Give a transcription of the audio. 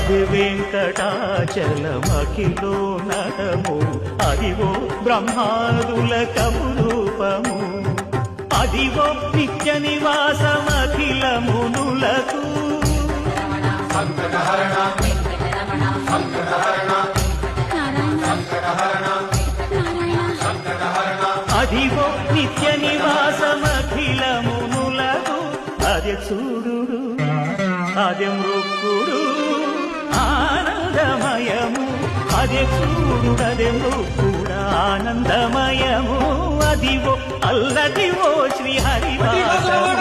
అది వెంకటాచలమఖిలో నటము అదివో బ్రహ్మాదుల కపురూపము అదివో నిత్య నివాసమఖిల మునులకు అదివో నిత్య నివాసమఖిల మునులకు అదే చూడు అదే మృక్కుడు ఆనందమయము అదే చూడు అదే మృక్కుడు ఆనందమయము అదివో అల్లదివో శ్రీహరివాసము